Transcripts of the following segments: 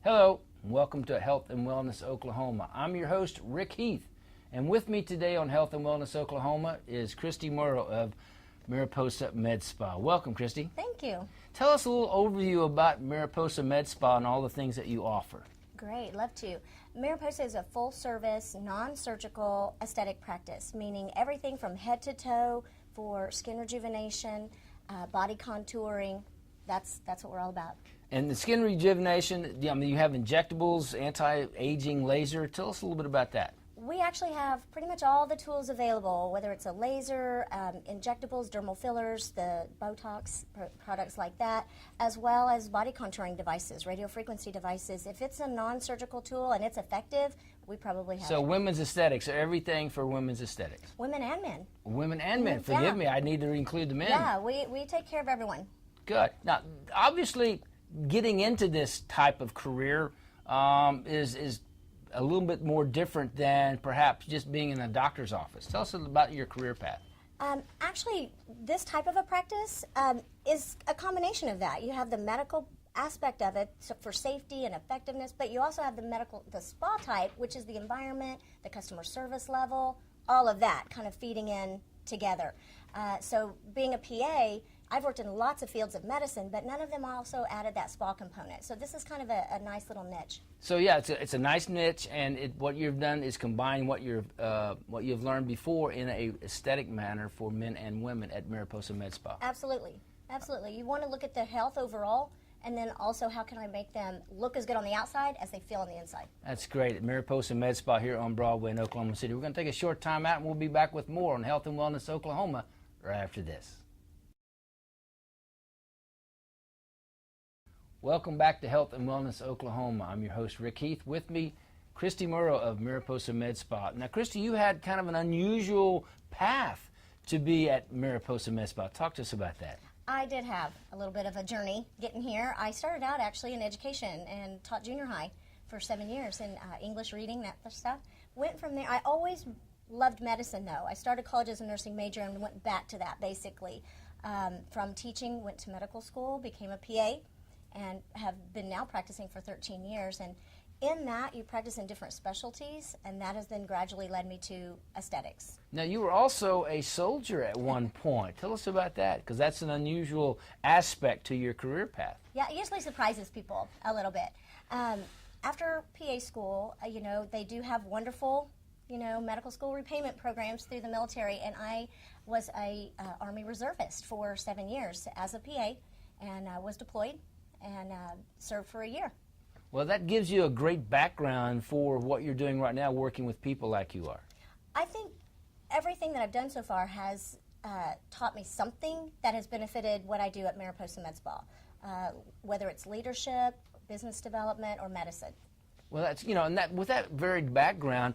Hello, and welcome to Health and Wellness Oklahoma. I'm your host, Rick Heath, and with me today on Health and Wellness Oklahoma is Kristy Murrow of Mariposa MedSpa. Welcome, Kristy. Thank you. Tell us a little overview about Mariposa MedSpa and all the things that you offer. Great, love to. Mariposa is a full-service, non-surgical aesthetic practice, meaning everything from head to toe for skin rejuvenation, body contouring. That's what we're all about. And the skin rejuvenation, I mean, you have injectables, anti-aging, laser. Tell us a little bit about that. We actually have pretty much all the tools available, whether it's a laser, injectables, dermal fillers, the Botox products like that, as well as body contouring devices, radiofrequency devices. If it's a non-surgical tool and it's effective, we probably have So it. women's aesthetics, everything for women's aesthetics. Women and men. Women and men. Forgive Yeah. me, I need to include the men. Yeah, we take care of everyone. Good. Now, obviously, getting into this type of career is a little bit more different than perhaps just being in a doctor's office. Tell us about your career path. Actually, this type of a practice is a combination of that. You have the medical aspect of it for safety and effectiveness, but you also have the spa type, which is the environment, the customer service level, all of that kind of feeding in together. So being a PA, I've worked in lots of fields of medicine, but none of them also added that spa component. So this is kind of a nice little niche. So yeah, it's a nice niche, and what you've done is combine what you've learned before in a aesthetic manner for men and women at Mariposa MedSpa. Absolutely, absolutely. You want to look at their health overall, and then also how can I make them look as good on the outside as they feel on the inside. That's great. At Mariposa MedSpa here on Broadway in Oklahoma City. We're going to take a short time out, and we'll be back with more on Health and Wellness Oklahoma right after this. Welcome back to Health and Wellness Oklahoma. I'm your host, Rick Heath. With me, Kristy Murrow of Mariposa MedSpa. Now, Kristy, you had kind of an unusual path to be at Mariposa MedSpa. Talk to us about that. I did have a little bit of a journey getting here. I started out actually in education and taught junior high for 7 years in English, reading, that stuff. Went from there. I always loved medicine, though. I started college as a nursing major and went back to that, basically. From teaching, went to medical school, became a PA, and have been now practicing for 13 years. And in that, you practice in different specialties, and that has then gradually led me to aesthetics. Now, you were also a soldier at one point. Tell us about that, because that's an unusual aspect to your career path. Yeah, it usually surprises people a little bit. After PA school, they do have wonderful, medical school repayment programs through the military, and I was a Army reservist for 7 years as a PA, and was deployed and served for a year. Well, that gives you a great background for what you're doing right now, working with people like you are. I think everything that I've done so far has taught me something that has benefited what I do at Mariposa MedSpa, whether it's leadership, business development, or medicine. Well, that's, and with that varied background,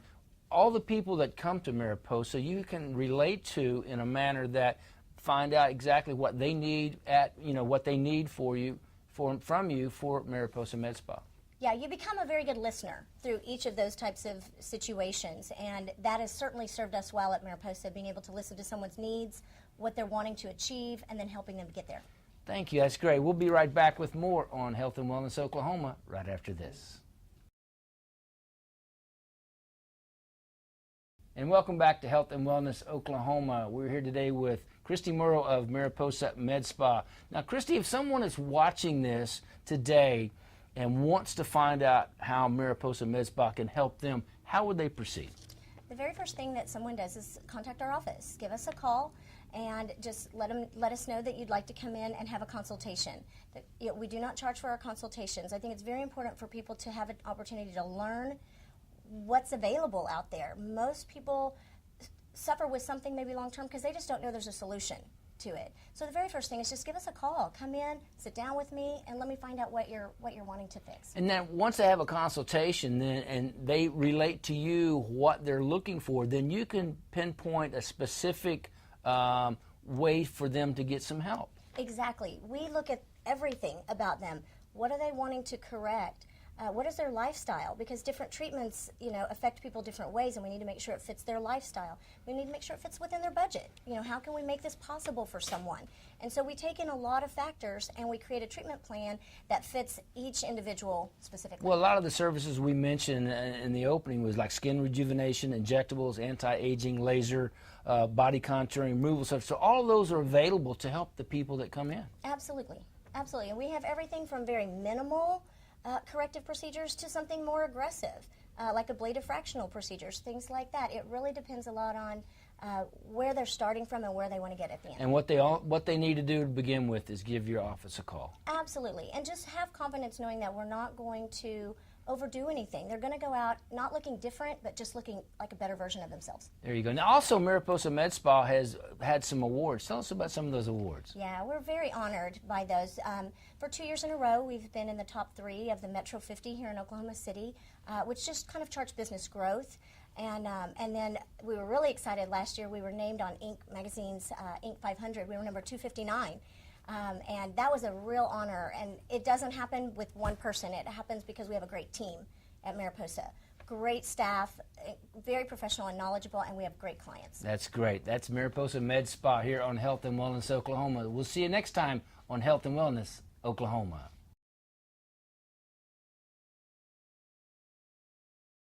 all the people that come to Mariposa, you can relate to in a manner that find out exactly what they need what they need from you for Mariposa MedSpa. Yeah, you become a very good listener through each of those types of situations, and that has certainly served us well at Mariposa, being able to listen to someone's needs, what they're wanting to achieve, and then helping them get there. Thank you. That's great. We'll be right back with more on Health and Wellness Oklahoma right after this. And welcome back to Health and Wellness Oklahoma. We're here today with Kristy Murrow of Mariposa MedSpa. Now, Kristy, if someone is watching this today and wants to find out how Mariposa MedSpa can help them, how would they proceed? The very first thing that someone does is contact our office. Give us a call and just let us know that you'd like to come in and have a consultation. We do not charge for our consultations. I think it's very important for people to have an opportunity to learn what's available out there. Most people suffer with something maybe long-term because they just don't know there's a solution to it. So the very first thing is just give us a call. Come in, sit down with me, and let me find out what you're wanting to fix. And then once they have a consultation and they relate to you what they're looking for, then you can pinpoint a specific way for them to get some help. Exactly. We look at everything about them. What are they wanting to correct? What is their lifestyle? Because different treatments, affect people different ways, and we need to make sure it fits their lifestyle. We need to make sure it fits within their budget. How can we make this possible for someone? And so we take in a lot of factors, and we create a treatment plan that fits each individual specifically. Well, a lot of the services we mentioned in the opening was like skin rejuvenation, injectables, anti-aging, laser, body contouring, removal stuff. So all of those are available to help the people that come in. Absolutely. Absolutely. And we have everything from very minimal corrective procedures to something more aggressive, like ablative fractional procedures, things like that. It really depends a lot on where they're starting from and where they want to get at the end. And what they need to do to begin with is give your office a call. Absolutely. And just have confidence knowing that we're not going to overdo anything. They're going to go out not looking different, but just looking like a better version of themselves. There you go. Now, also, Mariposa MedSpa has had some awards. Tell us about some of those awards. Yeah, we're very honored by those. For 2 years in a row, we've been in the top 3 of the Metro 50 here in Oklahoma City, which just kind of charts business growth. And then we were really excited last year. We were named on Inc. magazine's Inc. 500. We were number 259. And that was a real honor. And it doesn't happen with one person. It happens because we have a great team at Mariposa. Great staff, very professional and knowledgeable, and we have great clients. That's great. That's Mariposa MedSpa here on Health and Wellness Oklahoma. We'll see you next time on Health and Wellness Oklahoma.